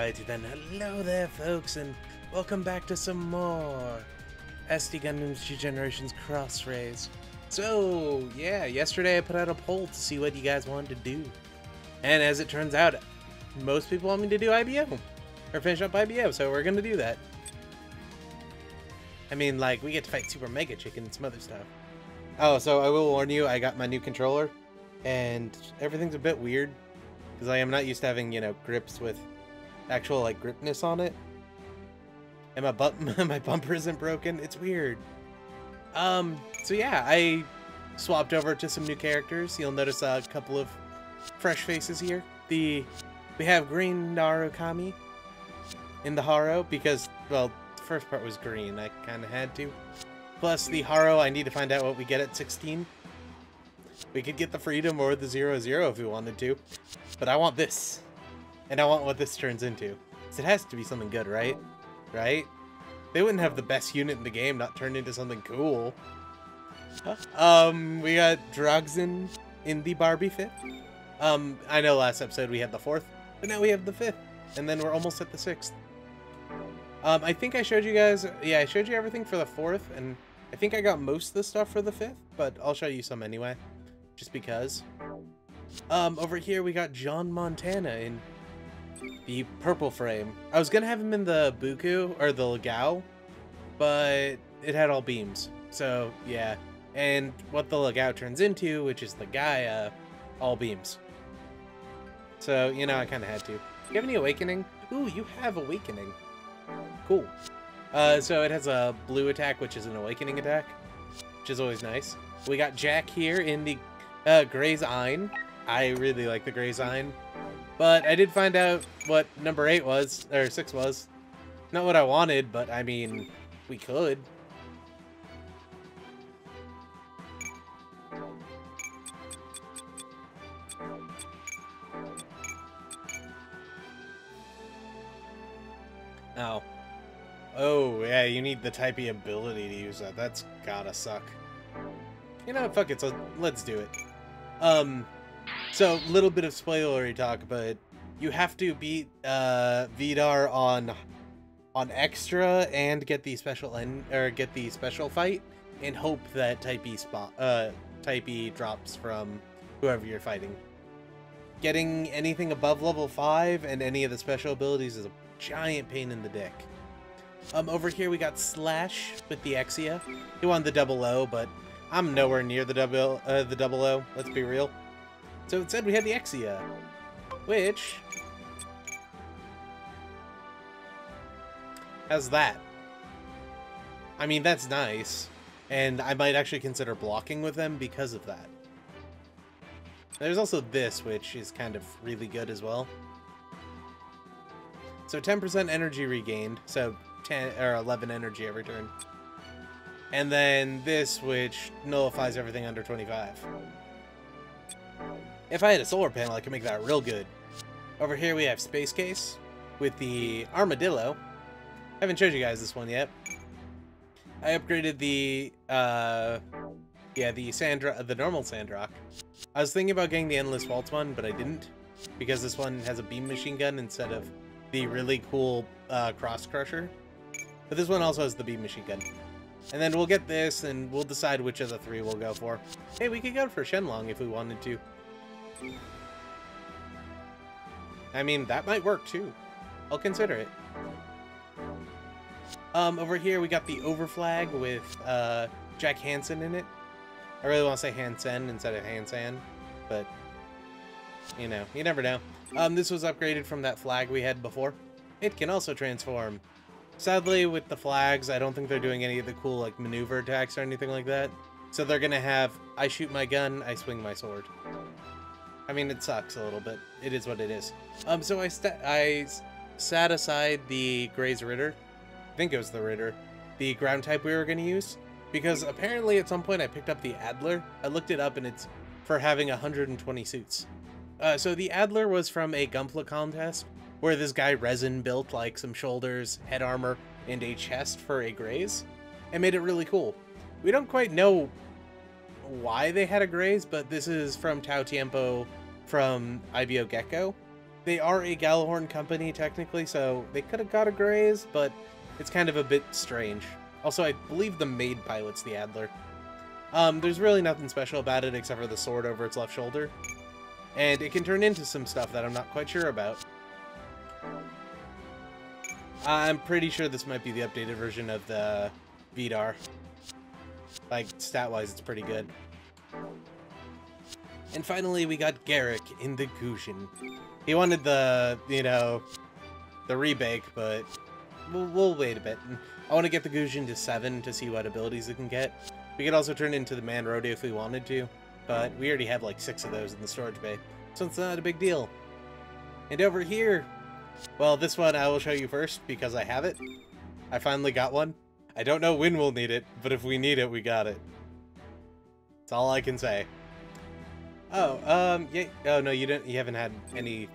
Alrighty then, hello there folks, and welcome back to some more SD Gundam's G Generations Crossrays. So, yeah, yesterday I put out a poll to see what you guys wanted to do. And as it turns out, most people want me to do IBO. Or finish up IBO, so we're gonna do that. I mean, like, we get to fight Super Mega Chicken and some other stuff. Oh, so I will warn you, I got my new controller, and everything's a bit weird. Because I am not used to having, you know, grips with actual, like, gripness on it. And my bumper isn't broken. It's weird. So yeah, I swapped over to some new characters. You'll notice a couple of fresh faces here. We have green Narukami in the Haro because, well, the first part was green. I kind of had to. Plus the Haro, I need to find out what we get at 16. We could get the Freedom or the 0-0 if we wanted to. But I want this. And I want what this turns into. So it has to be something good, right? Right? They wouldn't have the best unit in the game not turn into something cool. We got Drogzin in the Barbie 5th. I know last episode we had the 4th, but now we have the 5th. And then we're almost at the 6th. I think I showed you guys, yeah, I showed you everything for the 4th, and I think I got most of the stuff for the 5th, but I'll show you some anyway. Just because. Over here we got John Montana in the purple frame. I was gonna have him in the Buku, or the Legao, but it had all beams. So, yeah. And what the Legao turns into, which is the Gaia, all beams. So, you know, I kind of had to. You have any Awakening? Ooh, you have Awakening. Cool. So it has a blue attack, which is an Awakening attack, which is always nice. We got Jack here in the Grey's Ein. I really like the Grey's Ein. But I did find out what number 8 was, or 6 was. Not what I wanted, but I mean, we could. Oh. Oh, yeah, you need the Type E ability to use that. That's gotta suck. You know what, fuck it, so let's do it. So, little bit of spoilery talk, but you have to beat Vidar on extra and get the special get the special fight and hope that Type E drops from whoever you're fighting. Getting anything above level 5 and any of the special abilities is a giant pain in the dick. Over here we got Slash with the Exia. He won the double O, but I'm nowhere near the double O, let's be real. So instead we had the Exia, which has that. I mean, that's nice, and I might actually consider blocking with them because of that. There's also this, which is kind of really good as well. So 10% energy regained, so 10 or 11 energy every turn. And then this, which nullifies everything under 25. If I had a solar panel, I could make that real good. Over here we have Space Case with the Armadillo. I haven't showed you guys this one yet. I upgraded the the normal Sandrock. I was thinking about getting the Endless Waltz one, but I didn't, because this one has a beam machine gun instead of the really cool Cross Crusher. But this one also has the beam machine gun. And then we'll get this, and we'll decide which of the 3 we'll go for. Hey, we could go for Shenlong if we wanted to. I mean, that might work too. I'll consider it. Over here we got the Overflag with Jack Hansen in it. I really want to say Hansen instead of Hansan, but you know, you never know. This was upgraded from that flag we had before. It can also transform. Sadly, with the flags, I don't think they're doing any of the cool, like, maneuver attacks or anything like that. So they're gonna have, I shoot my gun, I swing my sword. I mean, it sucks a little bit. It is what it is. So I sat aside the Grey's Ritter. I think it was the Ritter. The ground type we were gonna use. Because apparently at some point I picked up the Adler. I looked it up and it's for having 120 suits. So the Adler was from a Gunpla contest, where this guy resin built like some shoulders, head armor, and a chest for a Greys, and made it really cool. We don't quite know why they had a Greys, but this is from Tau Tiempo from IBO Gecko, they are a Gjallarhorn company, technically, so they could have got a Graze, but it's kind of a bit strange. Also, I believe the maid pilot's the Adler. There's really nothing special about it except for the sword over its left shoulder. And it can turn into some stuff that I'm not quite sure about. I'm pretty sure this might be the updated version of the Vidar. Like, stat-wise, it's pretty good. And finally, we got Garrick in the Gushin. He wanted the, you know, the rebake, but we'll wait a bit. And I want to get the Gushin to 7 to see what abilities it can get. We could also turn into the Man Rodi if we wanted to, but we already have like 6 of those in the storage bay, so it's not a big deal. And over here, well, this one I will show you first because I have it. I finally got one. I don't know when we'll need it, but if we need it, we got it. That's all I can say. Oh, yeah. Oh no, you haven't had any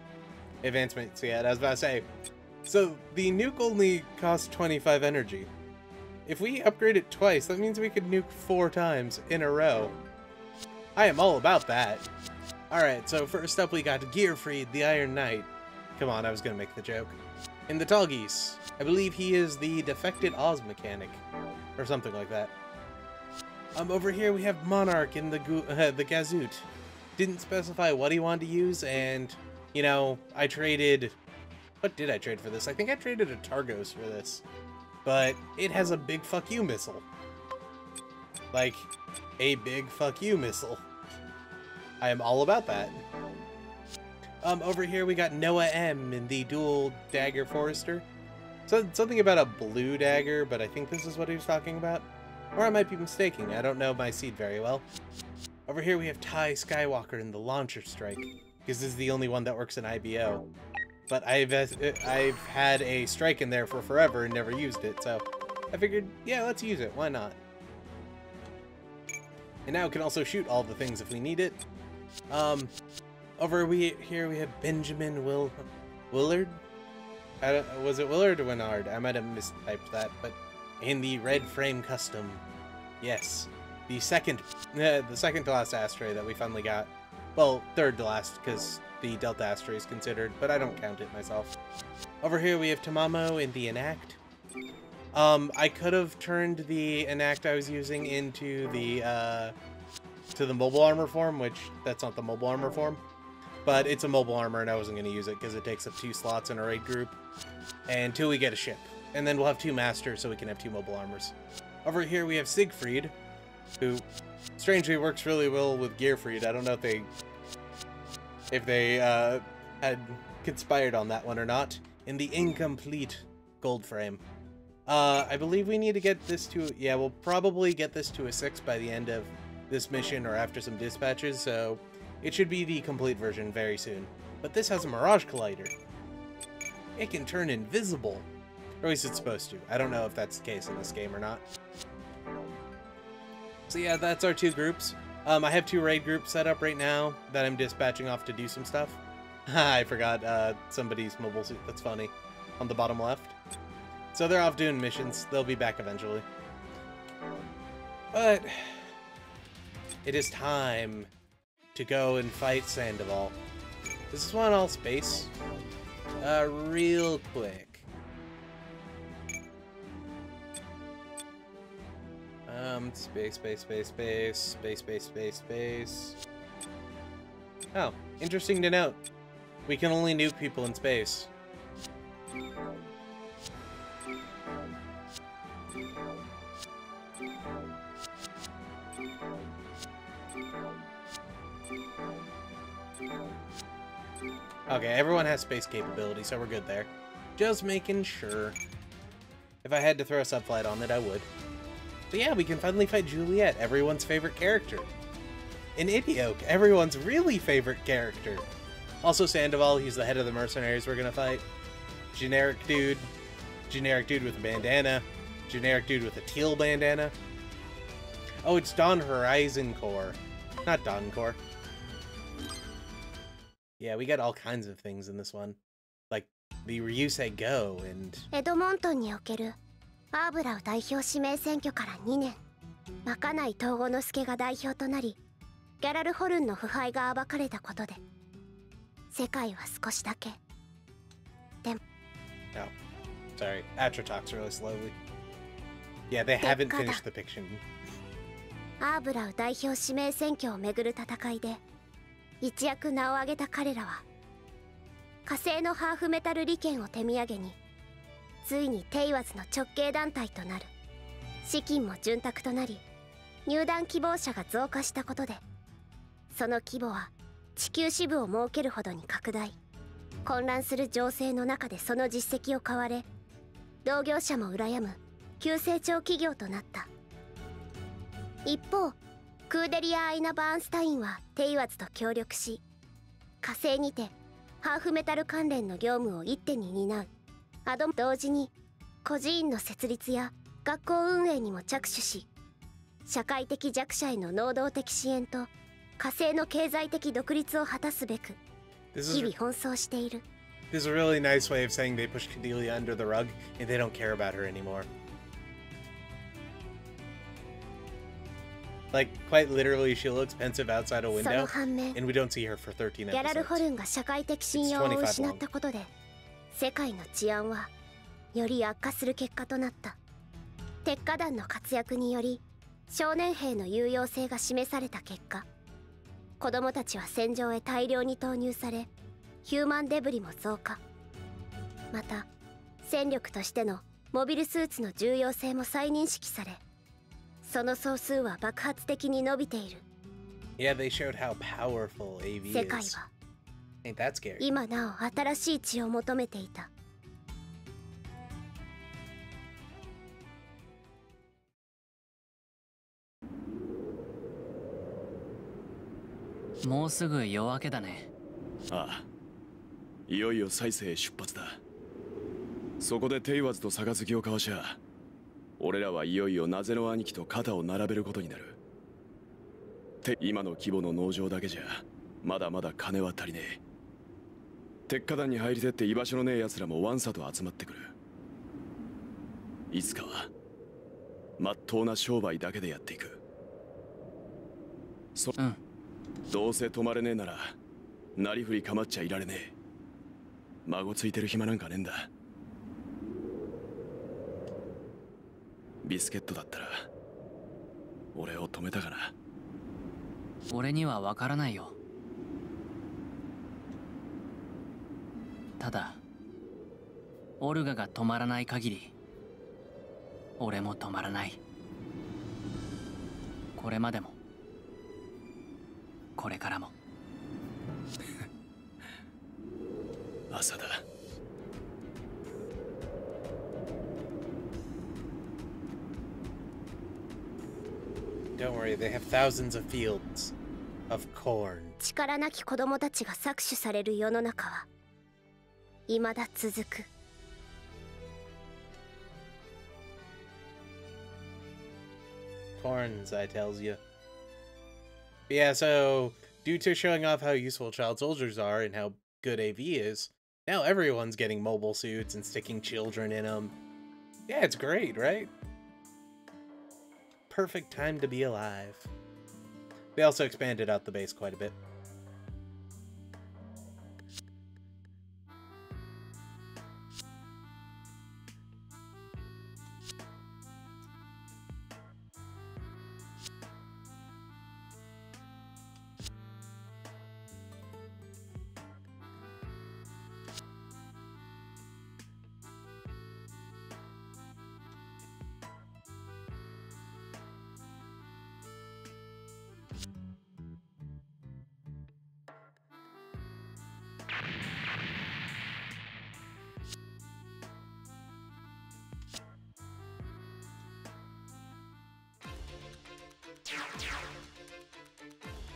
advancements yet. I was about to say. So the nuke only costs 25 energy. If we upgrade it twice, that means we could nuke 4 times in a row. I am all about that. Alright, so first up we got Gearfried, the Iron Knight. Come on, I was gonna make the joke. In the Tallgeese, I believe he is the defected Oz mechanic, or something like that. Over here we have Monarch in the Gazoot. Didn't specify what he wanted to use, and, you know, I traded... What did I trade for this? I think I traded a Targos for this. But it has a big fuck you missile. Like, a big fuck you missile. I am all about that. Over here we got Noah M in the dual dagger Forester. So something about a blue dagger, but I think this is what he was talking about. Or I might be mistaken. I don't know my seed very well. Over here we have Ty Skywalker in the Launcher Strike, because this is the only one that works in IBO. But I've had a strike in there for forever and never used it, so I figured, yeah, let's use it. Why not? And now it can also shoot all the things if we need it. Over here we have Benjamin Willard. Was it Willard or Winard? I might have mistyped that, but in the Red Frame Custom, yes, the second to last Astray that we finally got. Well, third to last because the Delta Astray is considered, but I don't count it myself. Over here we have Tamamo in the Enact. I could have turned the Enact I was using into the to the mobile armor form, which that's not the mobile armor form, but it's a mobile armor and I wasn't going to use it because it takes up 2 slots in a raid group until we get a ship, and then we'll have 2 masters so we can have 2 mobile armors. Over here we have Siegfried, who strangely works really well with Gearfried. I don't know if they had conspired on that one or not. In the incomplete gold frame. I believe we need to get this to... Yeah, we'll probably get this to a 6 by the end of this mission or after some dispatches, so it should be the complete version very soon. But this has a Mirage Collider. It can turn invisible. Or at least it's supposed to. I don't know if that's the case in this game or not. So yeah, that's our 2 groups. I have 2 raid groups set up right now that I'm dispatching off to do some stuff. I forgot somebody's mobile suit. That's funny. On the bottom left. So they're off doing missions. They'll be back eventually. But it is time to go and fight Sandoval. This is one all space. Real quick. Space. Oh, interesting to note. We can only nuke people in space. Okay, everyone has space capability, so we're good there. Just making sure. If I had to throw a subflight on it, I would. But yeah, we can finally fight Juliet, everyone's favorite character. In Idioke, everyone's really favorite character. Also Sandoval, he's the head of the mercenaries we're gonna fight. Generic dude with a bandana. Generic dude with a teal bandana. Oh, it's Dawn Horizon Corps, not Dawn Corps. Yeah, we got all kinds of things in this one. Like the Ryusei Go and... エドモントンにおけるアーブラを代表指名選挙から2年、まかない東郷之助が代表となり、ギャラルホルンの腐敗が暴かれたことで、世界は少しだけ。でも No. Sorry. Atra talks really slowly. Yeah, they haven't finished the fiction. アーブラウ代表指名選挙をめぐる戦いで一躍名を上げた彼らは、火星のハーフメタル利権を手土産についにテイワズの直系団体となる。資金も潤沢となり、入団希望者が増加したことで、その規模は地球支部を設けるほどに拡大。混乱する情勢の中でその実績を買われ、同業者も羨む急成長企業となった。一方、クーデリア・アイナ・バーンスタインはテイワズと協力し、火星にてハーフメタル関連の業務を一手に担う。同時に孤児院の設立や学校運営にも着手し、社会的弱者への能動的支援と火星の経済的独立を果たすべく日々奔走している。This is a really nice way of saying they pushed Cordelia under the rug and they don't care about her anymore. Like, quite literally, she looks pensive outside a window, and we don't see her for 13 episodes. ギャラルホルンが社会的信用を失ったことで、世界の治安はより悪化する結果となった。鉄火団の活躍により少年兵の有用性が示された結果、子供たちは戦場へ大量に投入され、ヒューマンデブリも増加。また戦力としてのモビルスーツの重要性も再認識され、その総数は爆発的に伸びている。Yeah, they showed how powerful AV 世界 is. は Ain't that scary? 今なお新しい血を求めていた。もうすぐ夜明けだね。ああ、いよいよ再生出発だ。そこでテイワズと杯を交わしゃ、俺らはいよいよナゼの兄貴と肩を並べることになる。今の規模の農場だけじゃまだまだ金は足りねえ。鉄火団に入りてって居場所のねえ奴らもワンサと集まってくる。いつかはまっとうな商売だけでやっていく。うん。どうせ止まれねえならなりふり構っちゃいられねえ。孫ついてる暇なんかねえんだ。ビスケットだったら俺を止めたかな。俺にはわからないよ。ただオルガが止まらない限り俺も止まらない。これまでもこれからも。朝だ。Don't worry, they have thousands of fields of corn. 力なき子供たちが搾取される世の中は未だ続く。Corns, I tells you. Yeah, so due to showing off how useful child soldiers are and how good AV is, now everyone's getting mobile suits and sticking children in them. Yeah, it's great, right? Perfect time to be alive. They also expanded out the base quite a bit.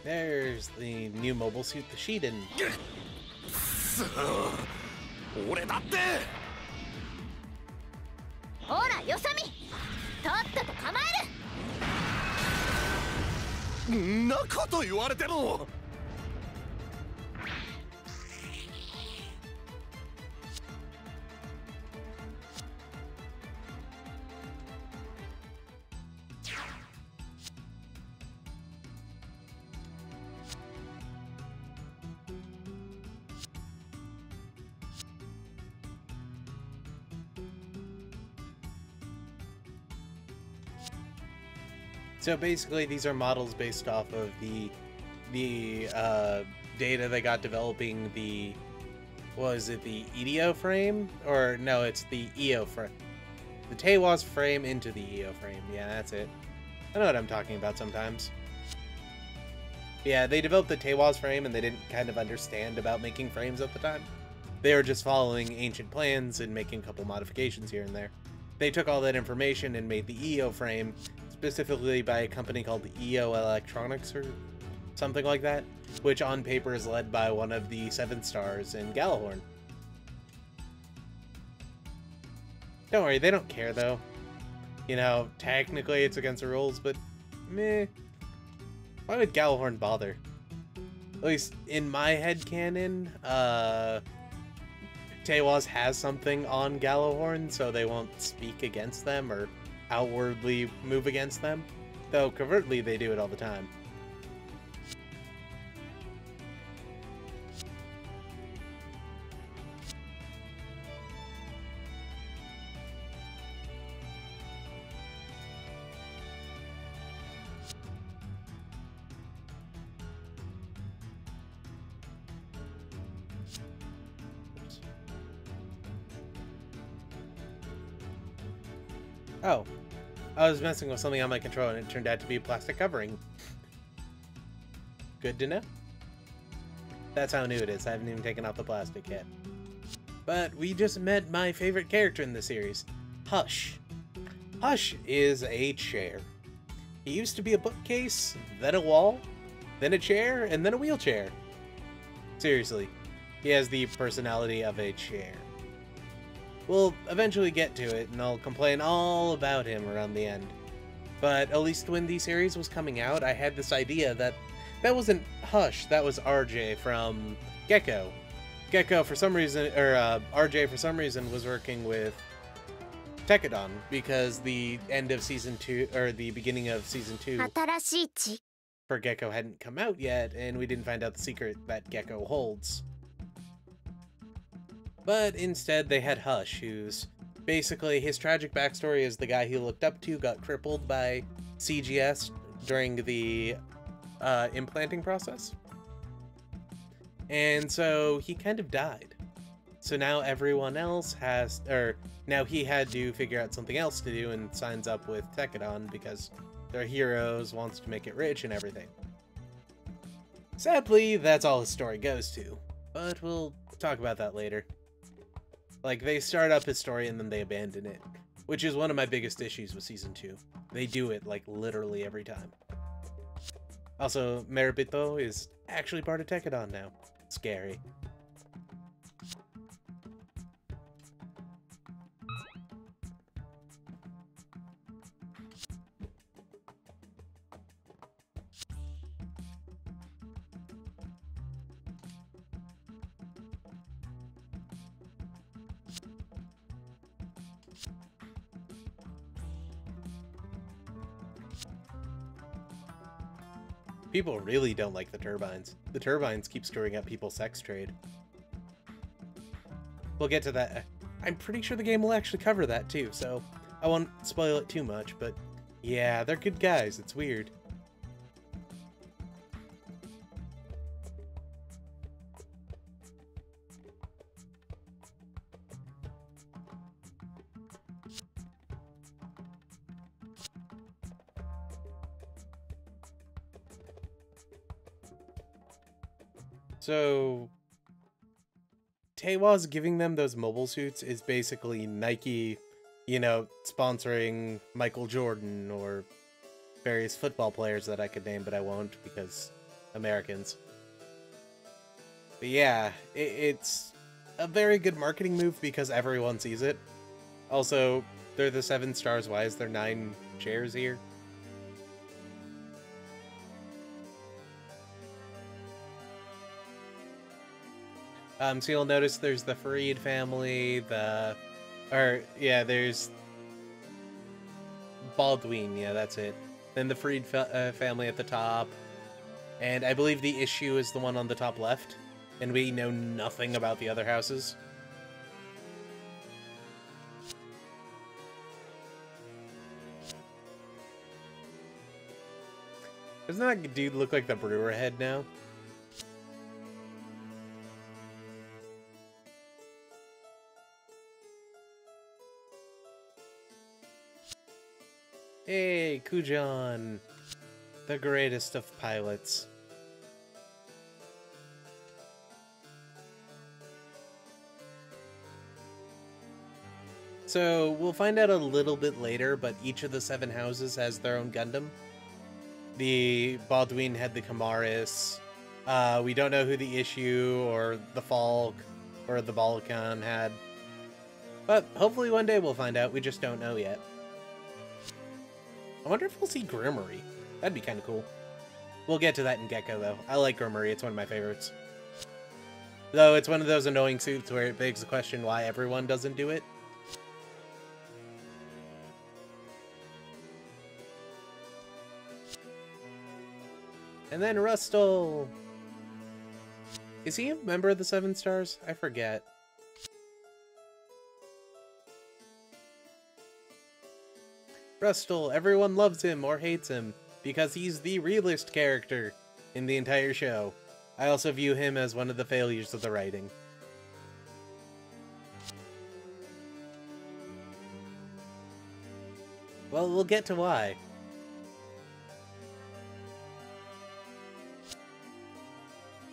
There's the new mobile suit, the Sheeden. 俺だって。ほらよさみ、とっとと構える。んなこと言われても。So basically, these are models based off of the data they got developing the, was it the EDO frame? Or no, it's the EO frame. The Tewas frame into the EO frame. Yeah, that's it. I know what I'm talking about sometimes. Yeah, they developed the Tewas frame and they didn't kind of understand about making frames at the time. They were just following ancient plans and making a couple modifications here and there. They took all that information and made the EO frame, specifically by a company called EO Electronics or something like that, which on paper is led by one of the 7 stars in Galahorn. Don't worry, they don't care though. You know, technically it's against the rules, but meh. Why would Galahorn bother? At least in my headcanon, Tewas has something on Galahorn, so they won't speak against them or outwardly move against them. Though covertly they do it all the time. Oh, I was messing with something on my controller and it turned out to be a plastic covering. Good to know. That's how new it is. I haven't even taken off the plastic yet. But we just met my favorite character in the series, Hush. Hush is a chair. He used to be a bookcase, then a wall, then a chair, and then a wheelchair. Seriously, he has the personality of a chair. We'll eventually get to it, and I'll complain all about him around the end. But at least when the series was coming out, I had this idea that wasn't Hush, that was RJ from Gecko. Gecko, for some reason, or RJ, for some reason, was working with Tekadon, because the end of Season 2, or the beginning of Season 2 for Gecko hadn't come out yet, and we didn't find out the secret that Gecko holds. But instead, they had Hush, who's basically, his tragic backstory is the guy he looked up to got crippled by CGS during the implanting process. And so he kind of died. So now everyone else has, or now he had to figure out something else to do and signs up with Tekadon because they're heroes, wants to make it rich and everything. Sadly, that's all his story goes to, but we'll talk about that later. Like, they start up his story and then they abandon it, which is one of my biggest issues with Season 2. They do it, like, literally every time. Also, Meribito is actually part of Tekadon now. Scary. People really don't like the turbines. The turbines keep stirring up people's sex trade. We'll get to that. I'm pretty sure the game will actually cover that too, so I won't spoil it too much, but yeah, they're good guys. It's weird. So, Tewa's giving them those mobile suits is basically Nike, you know, sponsoring Michael Jordan or various football players that I could name, but I won't because Americans. But yeah, it's a very good marketing move because everyone sees it. Also, they're the 7 stars. Why is there 9 chairs here? So you'll notice there's the Fareed family, there's Baldwin, yeah, that's it. Then the Fareed family at the top, and I believe the issue is the one on the top left, and we know nothing about the other houses. Doesn't that dude look like the brewer head now? Hey, Kujan, the greatest of pilots. So, we'll find out a little bit later, but each of the 7 houses has their own Gundam. The Baldwin had the Kamaris. We don't know who the Issue or the Falk or the Balkan had. But hopefully one day we'll find out, we just don't know yet. I wonder if we'll see Grimmery. That'd be kind of cool. We'll get to that in Gecko, though. I like Grimmery, it's one of my favorites. Though it's one of those annoying suits where it begs the question why everyone doesn't do it. And then Rustle! Is he a member of the 7 Stars? I forget. Rustle, everyone loves him or hates him because he's the realist character in the entire show. I also view him as one of the failures of the writing. Well, we'll get to why.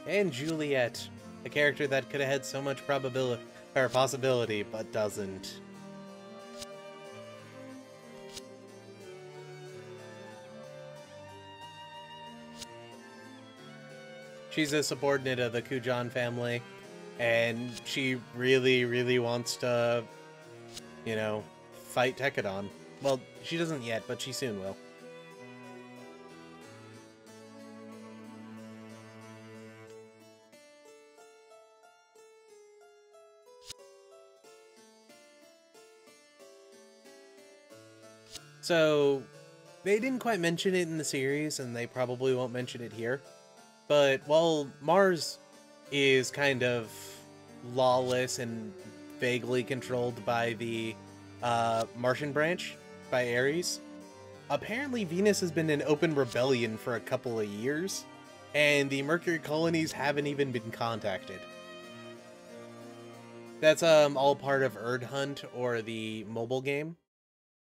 And Juliet, a character that could have had so much probability or possibility, but doesn't. She's a subordinate of the Kujan family, and she really, really wants to, you know, fight Tekadon. Well, she doesn't yet, but she soon will. So, they didn't quite mention it in the series, and they probably won't mention it here. But while Mars is kind of lawless and vaguely controlled by the Martian branch, by Ares, apparently Venus has been in open rebellion for a couple of years, and the Mercury colonies haven't even been contacted. That's all part of Erd Hunt, or the mobile game.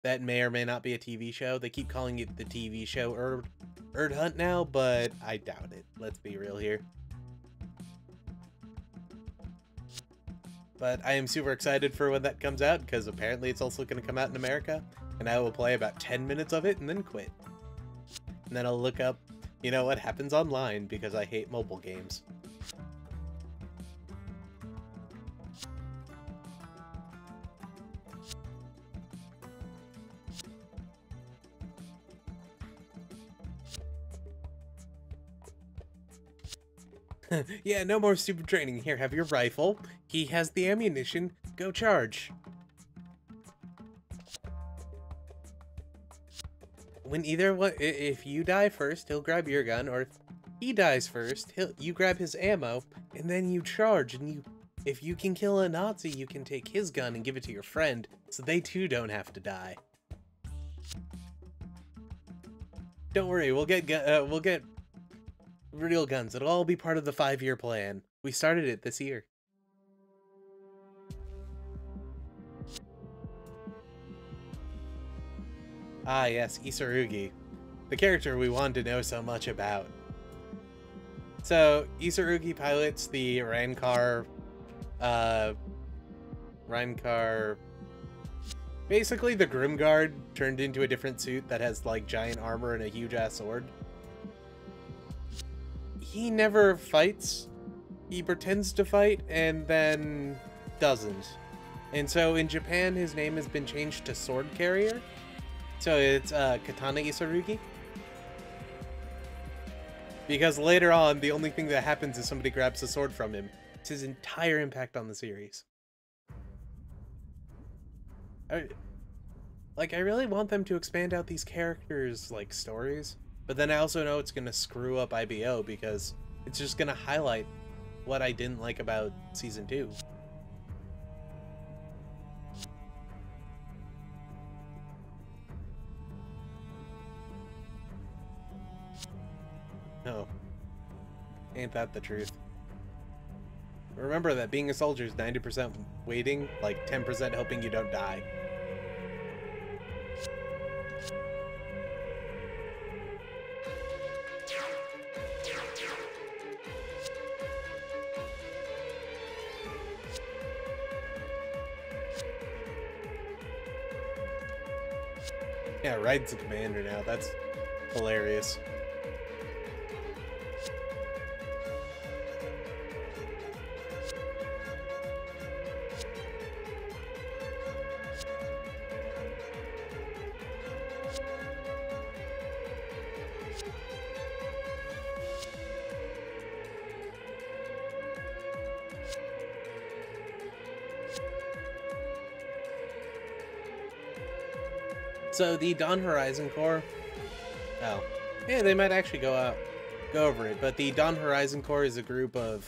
That may or may not be a TV show. They keep calling it the TV show Erd Hunt now, but I doubt it. Let's be real here. But I am super excited for when that comes out, because apparently it's also going to come out in America, and I will play about 10 minutes of it and then quit. And then I'll look up, you know, what happens online, because I hate mobile games. Yeah, no more stupid training. Here, have your rifle. He has the ammunition. Go charge. When either one, if you die first, he'll grab your gun, or if he dies first, you grab his ammo, and then you charge, and if you can kill a Nazi, you can take his gun and give it to your friend, so they too don't have to die. Don't worry, we'll get real guns. It'll all be part of the 5-year plan. We started it this year. Ah yes, Isurugi. The character we wanted to know so much about. So, Isurugi pilots the Rankar... Basically the Grimguard turned into a different suit that has, like, giant armor and a huge-ass sword. He never fights. He pretends to fight and then doesn't. And so in Japan, his name has been changed to Sword Carrier. So it's Katana Isurugi. Because later on, the only thing that happens is somebody grabs the sword from him. It's his entire impact on the series. I really want them to expand out these characters' like stories, but then I also know it's gonna screw up IBO because it's just gonna highlight what I didn't like about Season 2. Oh. Ain't that the truth? Remember that being a soldier is 90% waiting, like 10% hoping you don't die. Yeah, Raid's the commander now. That's hilarious. So the Dawn Horizon Corps, oh, yeah, they might actually go over it, but the Dawn Horizon Corps is a group of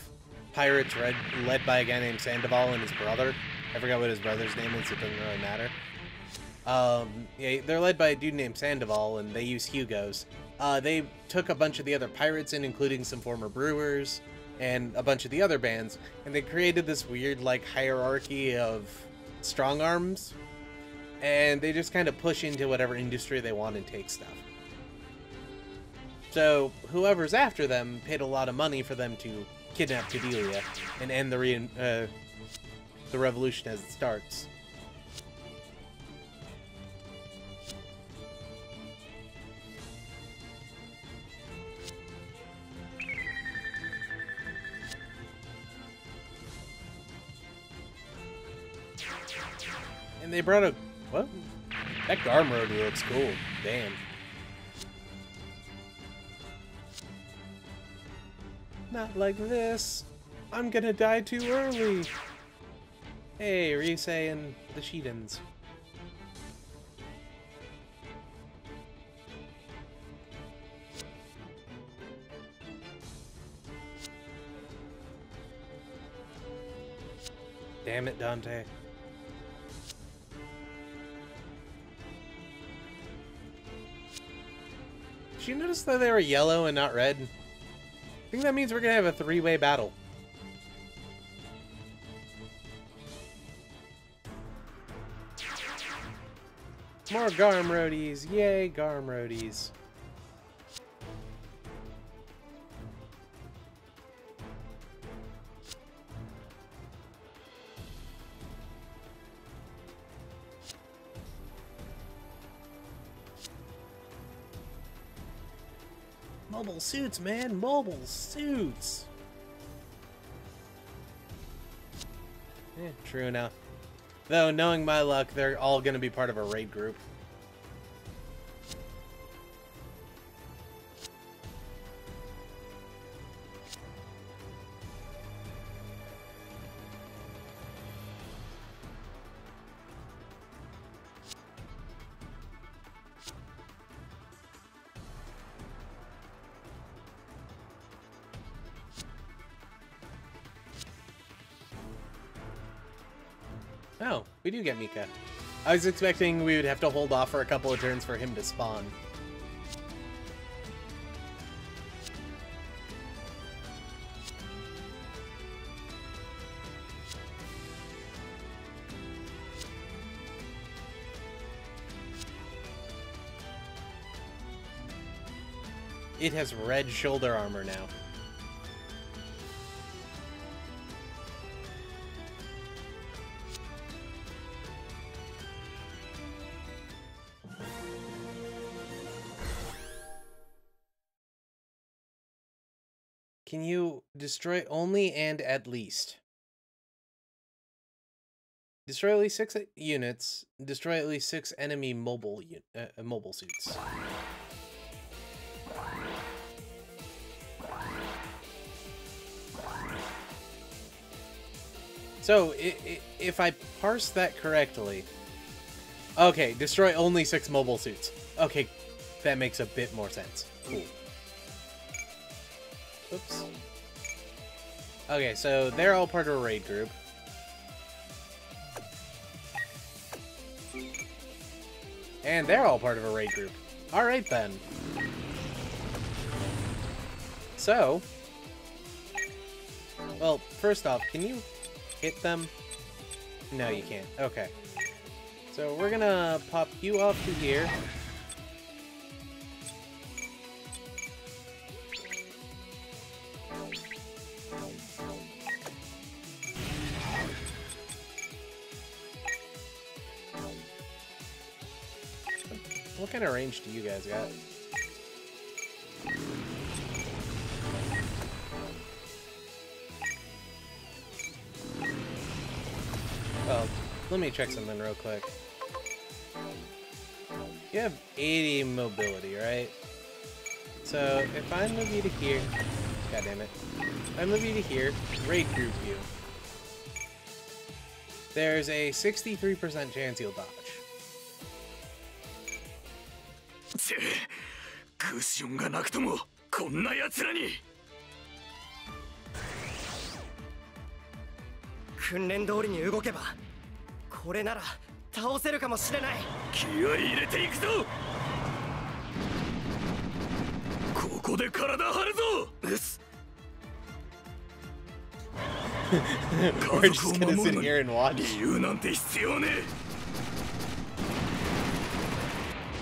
pirates led by a guy named Sandoval and his brother. I forgot what his brother's name is, it doesn't really matter. Yeah, they're led by a dude named Sandoval, and they use Hugos. They took a bunch of the other pirates in, including some former brewers, and a bunch of the other bands, and they created this weird, like, hierarchy of strong arms. And they just kind of push into whatever industry they want and take stuff. So whoever's after them paid a lot of money for them to kidnap Cordelia and end the revolution as it starts. And they brought a... What? That Garm Road looks cool. Damn. Not like this. I'm gonna die too early. Hey, Risei and the Shidens. Damn it, Dante. Did you notice that they were yellow and not red? I think that means we're gonna have a three-way battle. More Garm Rodis! Yay, Garm Rodis! Mobile suits, man! Mobile suits! Yeah, true enough. Though, knowing my luck, they're all gonna be part of a raid group. Oh, we do get Mika. I was expecting we would have to hold off for a couple of turns for him to spawn. It has red shoulder armor now. Can you destroy only and at least? Destroy at least 6 units. Destroy at least 6 enemy mobile suits. So, if I parse that correctly... Okay, destroy only 6 mobile suits. Okay, that makes a bit more sense. Cool. Oops. Okay, so they're all part of a raid group. And they're all part of a raid group. Alright then. So, well, first off, can you hit them? No, you can't. Okay. So we're gonna pop you off to here. What kind of range do you guys got? Well, let me check something real quick. You have 80 mobility, right? So if I move you to here, god damn it. If I move you to here, raid group you, there's a 63% chance you'll dodge. クッションがなくともこんな奴らに訓練通りに動けばこれなら倒せるかもしれない。気合い入れていくぞ。ここで体張るぞ。うっす。 We're just gonna sit here and watch. 理由なんて必要ねえ。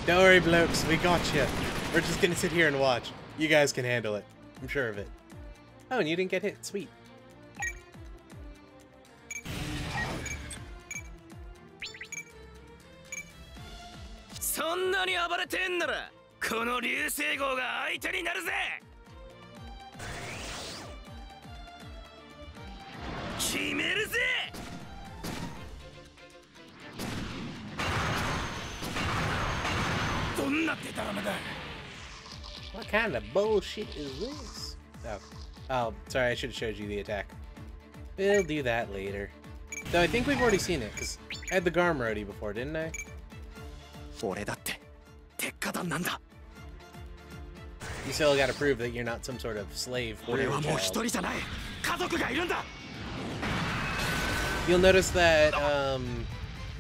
Don't worry, blokes, we got you. We're just gonna sit here and watch. You guys can handle it. I'm sure of it. Oh, and you didn't get hit. Sweet. そんなに暴れてんならこの流星号が相手になるぜ。決めるぜ。 What kind of bullshit is this? Oh, sorry, I should have showed you the attack. We'll do that later. Though I think we've already seen it, because I had the Garm Rodi before, didn't I? 俺だって鉄火団なんだ。 You still gotta prove that you're not some sort of slave. 俺はもう一人じゃない。家族がいるんだ。 You'll notice that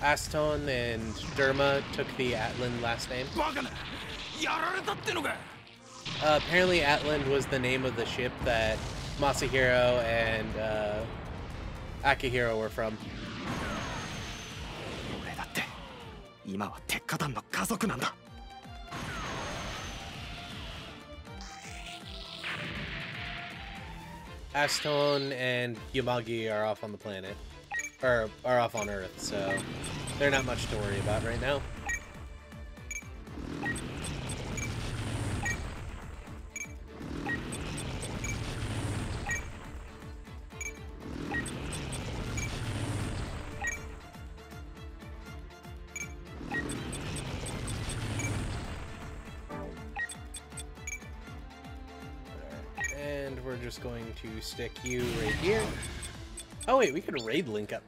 Aston and Derma took the Atlan last name. Apparently Atlan was the name of the ship that Masahiro and Akihiro were from. 俺だって今は鉄火団の家族なんだ。 Aston and Yamagi are off on the planet. Or are off on Earth, so they're not much to worry about right now. And we're just going to stick you right here. Oh wait, we could raid link up.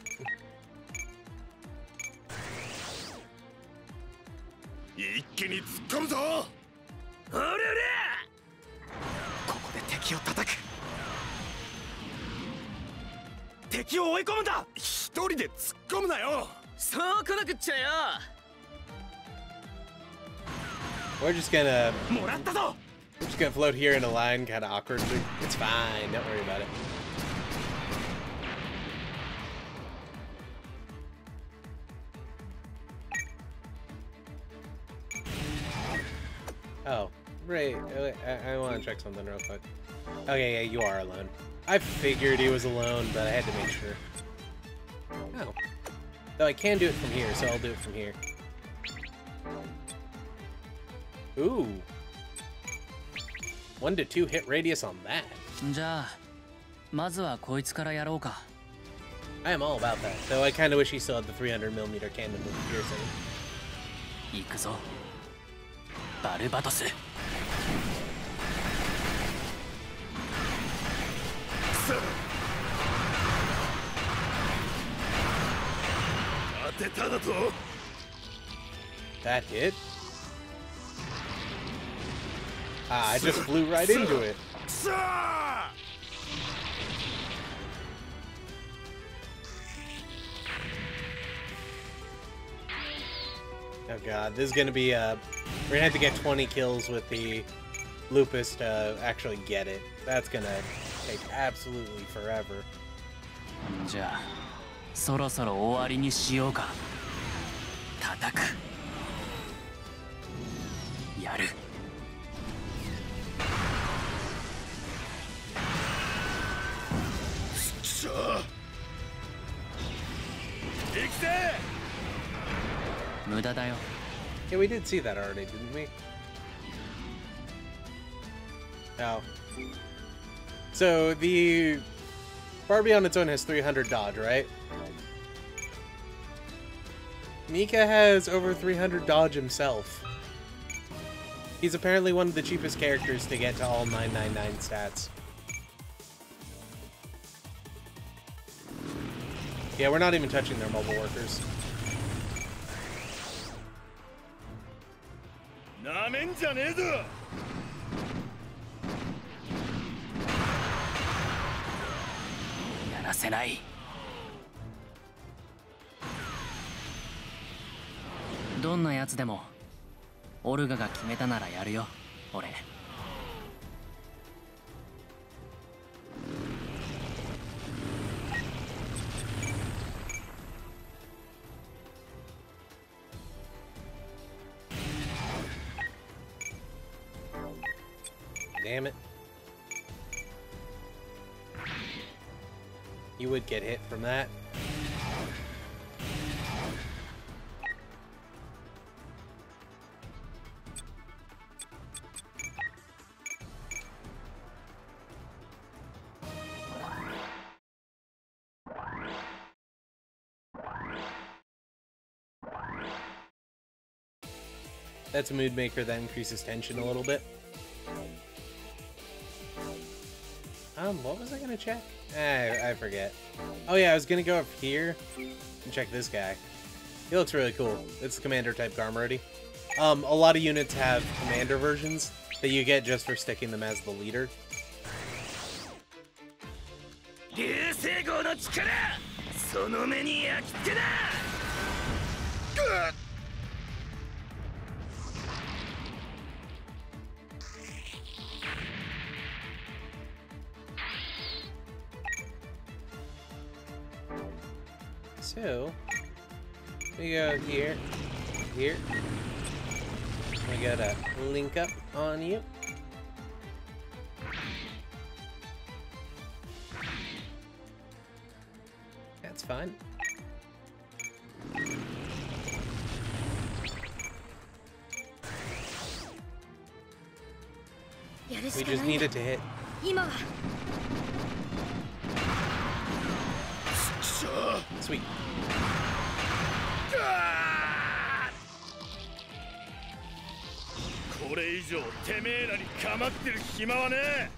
一気に突っ込むぞ。おりゃおりゃ。ここで敵を叩く。敵を追い込むんだ。一人で突っ込むなよ。そう来なくっちゃよ。 We're just gonna もらったぞ。 we're just gonna float here in a line, kind of awkwardly. It's fine. Don't worry about it. Oh, right. I want to check something real quick. Okay, yeah, you are alone. I figured he was alone, but I had to make sure. Oh. Though I can do it from here, so I'll do it from here. Ooh. 1 to 2 hit radius on that. じゃあまずはこいつからやろうか。 I am all about that, though I kind of wish he still had the 300mm cannon with piercing. 行くぞバルバトス。当てただと。 That hit? Ah, I just flew right into it. Oh god, this is gonna be we're gonna have to get 20 kills with the Lupus to actually get it. That's gonna take absolutely forever. じゃあそろそろ終わりにしようか。叩く。やる。しゃあ。行くぜ。無駄だよ。 Yeah, we did see that already, didn't we? Oh. So the Barbie on its own has 300 dodge, right? Mika has over 300 dodge himself. He's apparently one of the cheapest characters to get to all 999 stats. Yeah, we're not even touching their mobile workers. なめんじゃねえぞ。やらせない。どんなやつでもオルガが決めたならやるよ、俺。Damn it. You would get hit from that. That's a mood maker that increases tension a little bit. What was I gonna check? I forget. Oh yeah, I was gonna go up here and check this guy. He looks really cool. It's commander type Garmarity. A lot of units have commander versions that you get just for sticking them as the leader. 流星号の力、その目に焼き付けだ。So, we go here, here. We gotta link up on you. That's fine. We just needed to hit. 今は Sweet. これ以上てめえらに構ってる暇はねえ。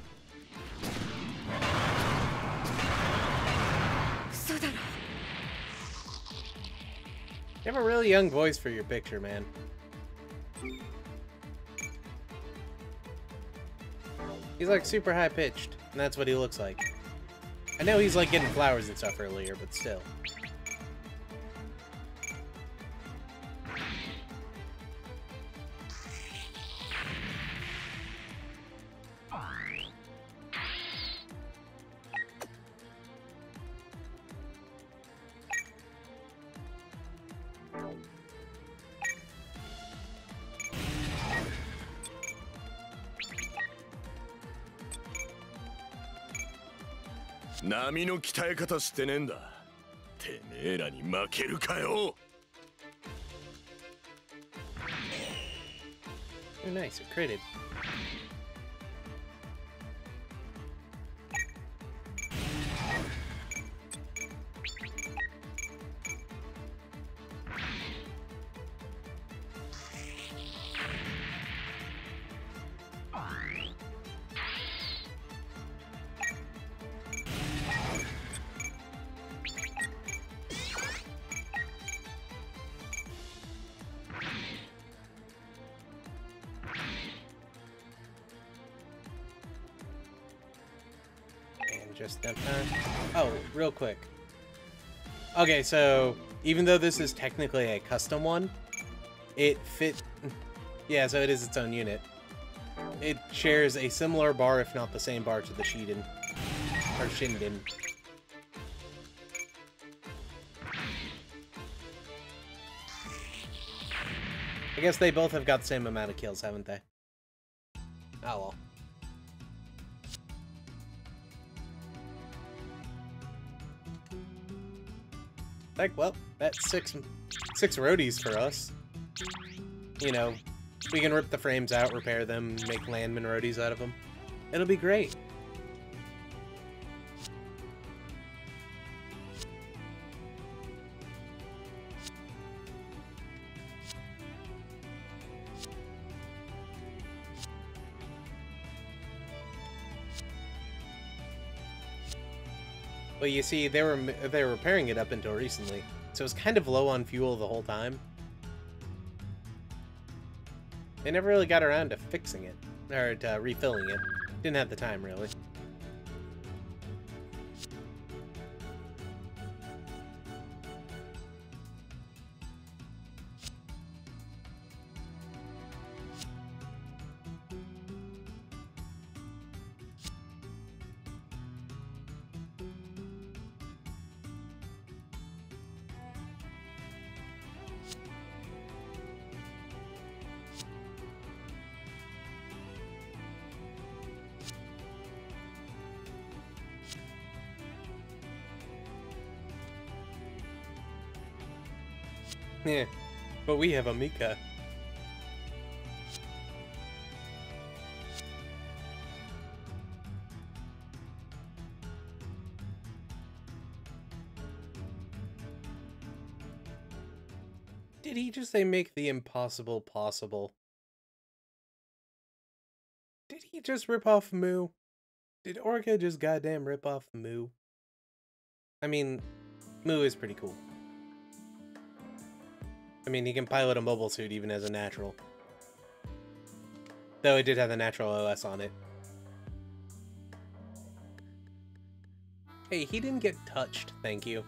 嘘だろ。 You have a really young voice for your picture, man. He's like super high pitched, and that's what he looks like. I know he's like getting flowers and stuff earlier, but still.「波の鍛え方してねえんだ。てめえらに負けるかよ。」 Oh, nice, it critted. Just that time. Oh, real quick. Okay, so even though this is technically a custom one, it fit. Yeah, so it is its own unit. it shares a similar bar, if not the same bar, to the Shiden. Or Shinden. I guess they both have got the same amount of kills, haven't they? Oh well. Like, well, that's six Rodis for us. You know, we can rip the frames out, repair them, make Landman Rodis out of them. It'll be great. Well, you see, they were repairing it up until recently, so it was kind of low on fuel the whole time. They never really got around to fixing it, or to refilling it. Didn't have the time, really. Yeah, but we have a Mika. Did he just say make the impossible possible? Did he just rip off Moo? Did Orca just goddamn rip off Moo? I mean, Moo is pretty cool. I mean, he can pilot a mobile suit even as a natural. Though it did have the natural OS on it. Hey, he didn't get touched, thank you.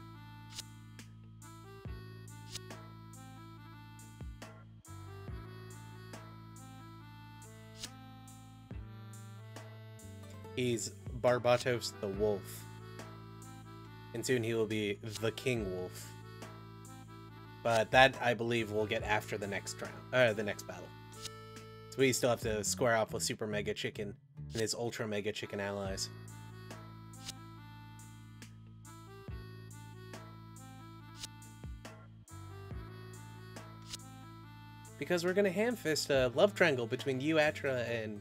He's Barbatos the Wolf. And soon he will be the King Wolf. But that, I believe, we'll get after the next round, the next battle. So we still have to square off with Super Mega Chicken and his Ultra Mega Chicken allies. Because we're gonna ham-fist a love triangle between you, Atra, and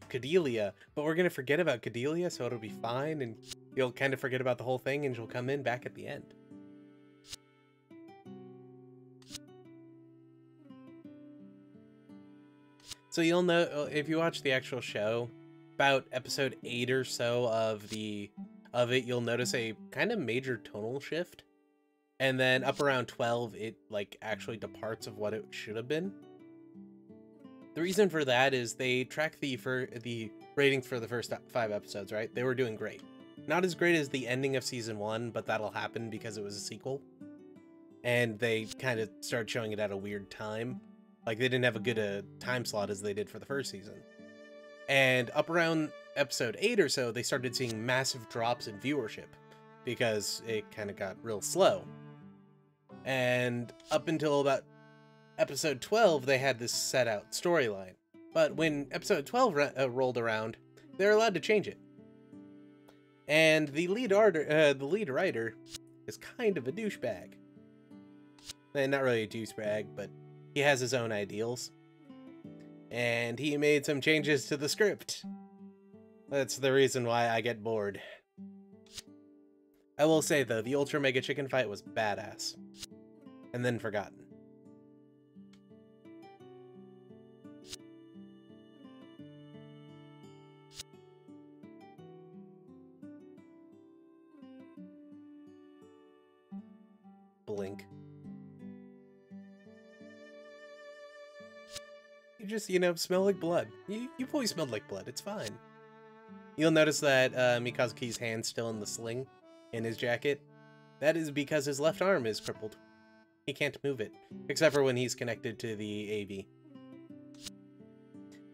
Cordelia, but we're gonna forget about Cordelia, so it'll be fine, and you'll kind of forget about the whole thing, and she'll come in back at the end. So you'll know, if you watch the actual show, about episode 8 or so of it, you'll notice a kind of major tonal shift. And then up around 12, it like actually departs of what it should have been. The reason for that is they track the ratings for the first 5 episodes, right? They were doing great. Not as great as the ending of season 1, but that'll happen because it was a sequel. And they kind of started showing it at a weird time. Like, they didn't have a good time slot as they did for the first season. And up around episode 8 or so, they started seeing massive drops in viewership because it kind of got real slow. And up until about episode 12, they had this set out storyline. But when episode 12 rolled around, they were allowed to change it. And the lead writer is kind of a douchebag. And not really a douchebag, but he has his own ideals. And he made some changes to the script. That's the reason why I get bored. I will say, though, the Ultra Mega Chicken fight was badass. And then forgotten. Blink. You just, smell like blood. You've always smelled like blood. It's fine. You'll notice that Mikazuki's hand's still in the sling in his jacket. That is because his left arm is crippled. He can't move it, except for when he's connected to the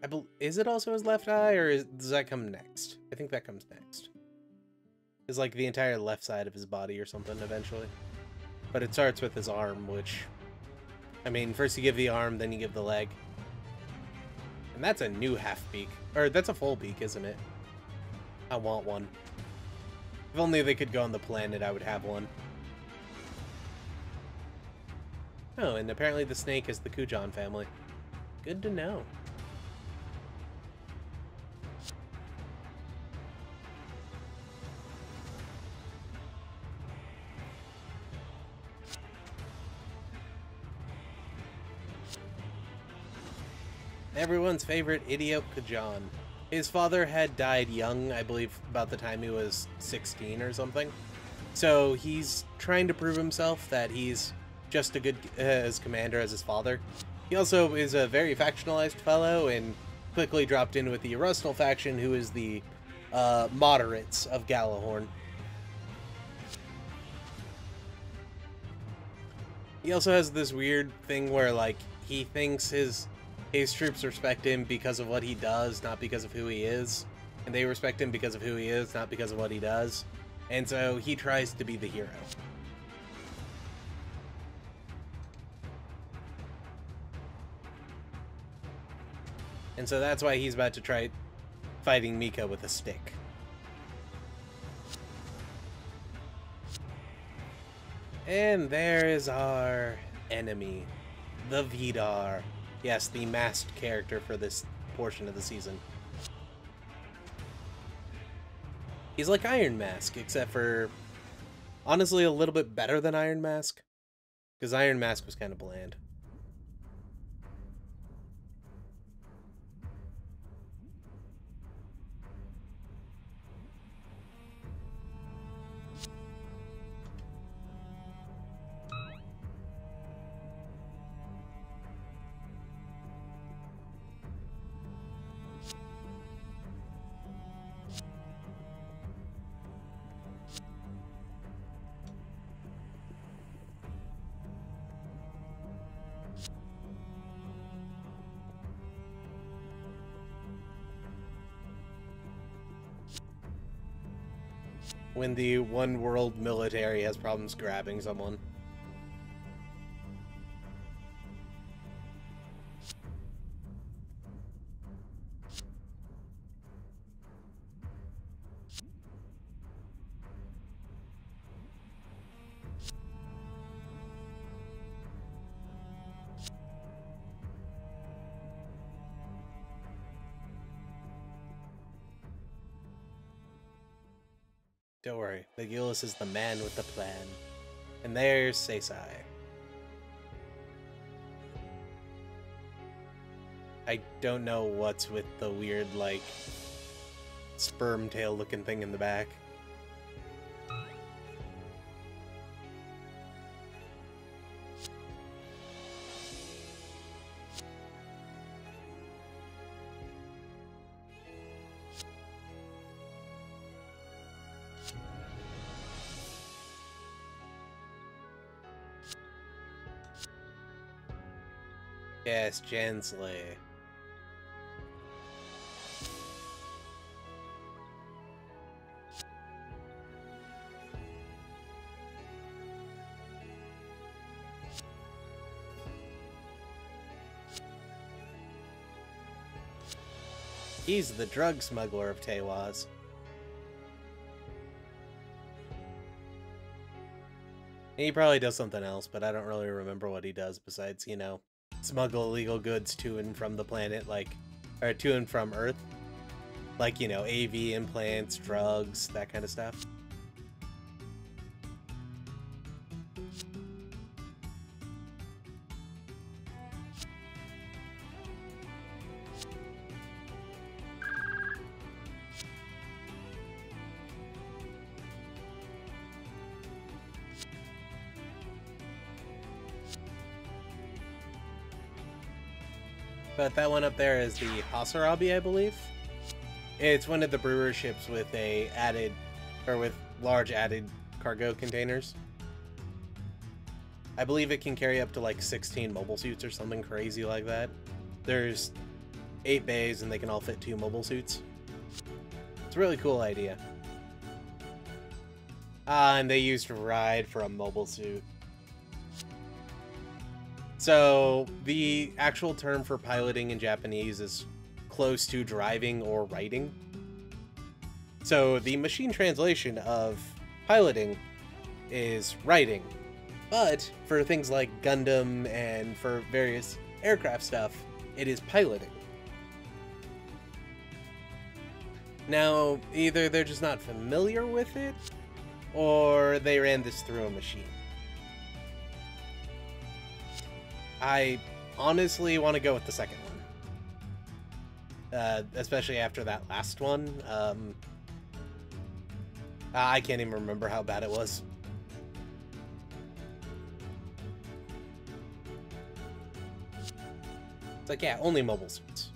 AV. Is it also his left eye, or does that come next? I think that comes next. It's like the entire left side of his body or something eventually. But it starts with his arm, which, I mean, first you give the arm, then you give the leg. And that's a new half beak. Or that's a full beak, isn't it? I want one. If only they could go on the planet, I would have one. Oh, and apparently the snake is the Kujan family. Good to know. Everyone's favorite idiot Kujan. His father had died young, I believe about the time he was 16 or something. So he's trying to prove himself that he's just as good as commander as his father. He also is a very factionalized fellow and quickly dropped in with the Arustal faction, who is the moderates of Galahorn. He also has this weird thing where, like, he thinks his troops respect him because of what he does, not because of who he is. And they respect him because of who he is, not because of what he does. And so he tries to be the hero. And so that's why he's about to try fighting Mika with a stick. And there is our enemy, the Vidar. Yes, the masked character for this portion of the season. He's like Iron Mask, except for, honestly, a little bit better than Iron Mask. Because Iron Mask was kind of bland. When the one world military has problems grabbing someone. Don't worry, Megillus is the man with the plan. And there's Seisai. I don't know what's with the weird, like, sperm tail looking thing in the back. Yes, Jansley. He's the drug smuggler of Tewaz. He probably does something else, but I don't really remember what he does besides, you know, smuggle illegal goods to and from the planet, like, or to and from Earth. Like, you know, AV implants, drugs, that kind of stuff. But that one up there is the Hasarabi, I believe. It's one of the brewer ships with a added, or with large added cargo containers. I believe it can carry up to like 16 mobile suits or something crazy like that. There's 8 bays and they can all fit 2 mobile suits. It's a really cool idea. And they used ride for a mobile suit. So the actual term for piloting in Japanese is close to driving or riding. So the machine translation of piloting is riding. But for things like Gundam and for various aircraft stuff, it is piloting. Now, either they're just not familiar with it, or they ran this through a machine. I honestly want to go with the second one. Especially after that last one. I can't even remember how bad it was. It's like, yeah, only mobile suits.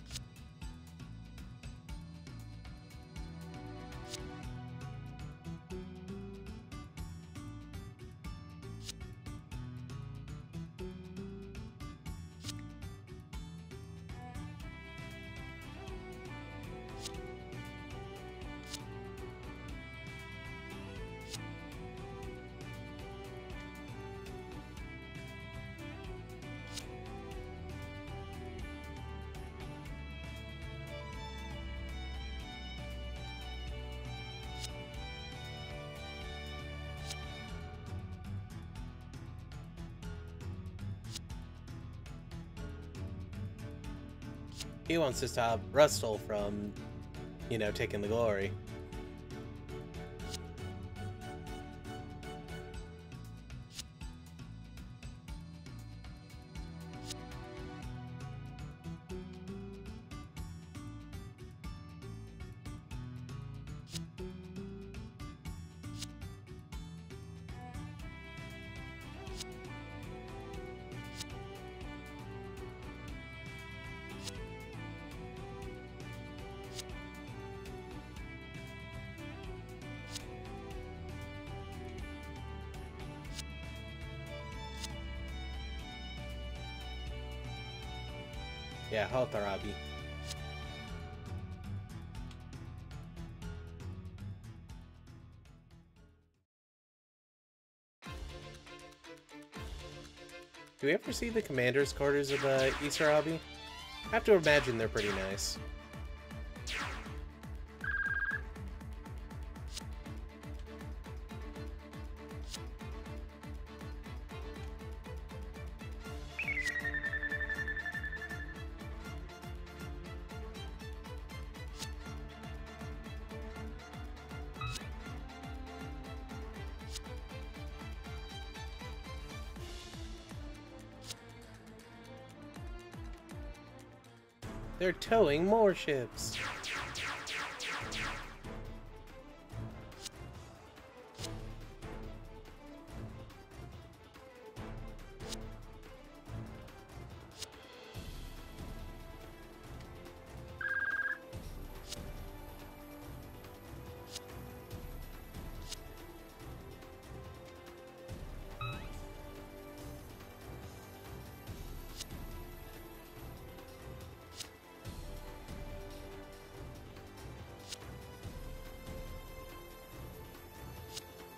He wants to stop Rustle from, you know, taking the glory. Yeah, Hotarabi. Do we ever see the commander's quarters of Isurugi? I have to imagine they're pretty nice. They're towing more ships.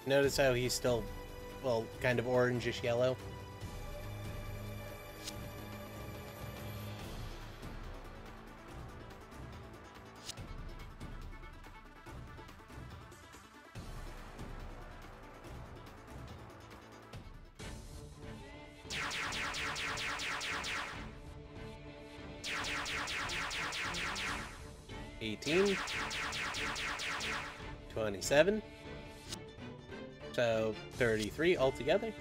Notice how he's still, well, kind of orangish yellow. $18, $27. So 33 altogether.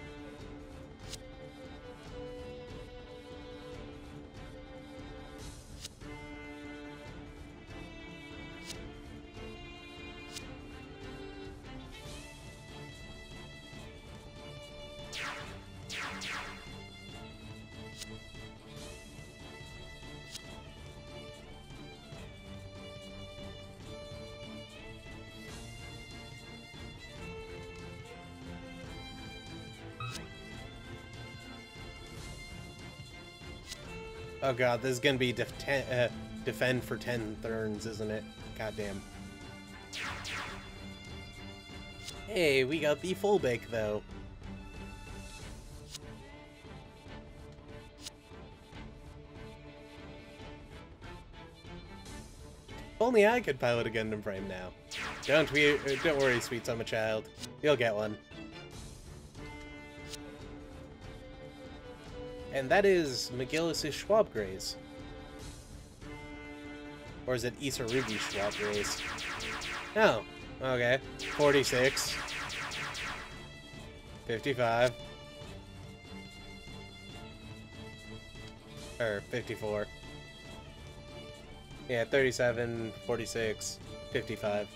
Oh god, this is gonna be defend for 10 turns, isn't it? Goddamn. Hey, we got the full bake, though. If only I could pilot a Gundam frame now. Don't worry, sweet summer child. You'll get one. And that is McGillis' Schwabgrays. Or is it Isurugi Schwabgrays? Oh, okay. 46. 55. Or 54. Yeah, 37, 46, 55.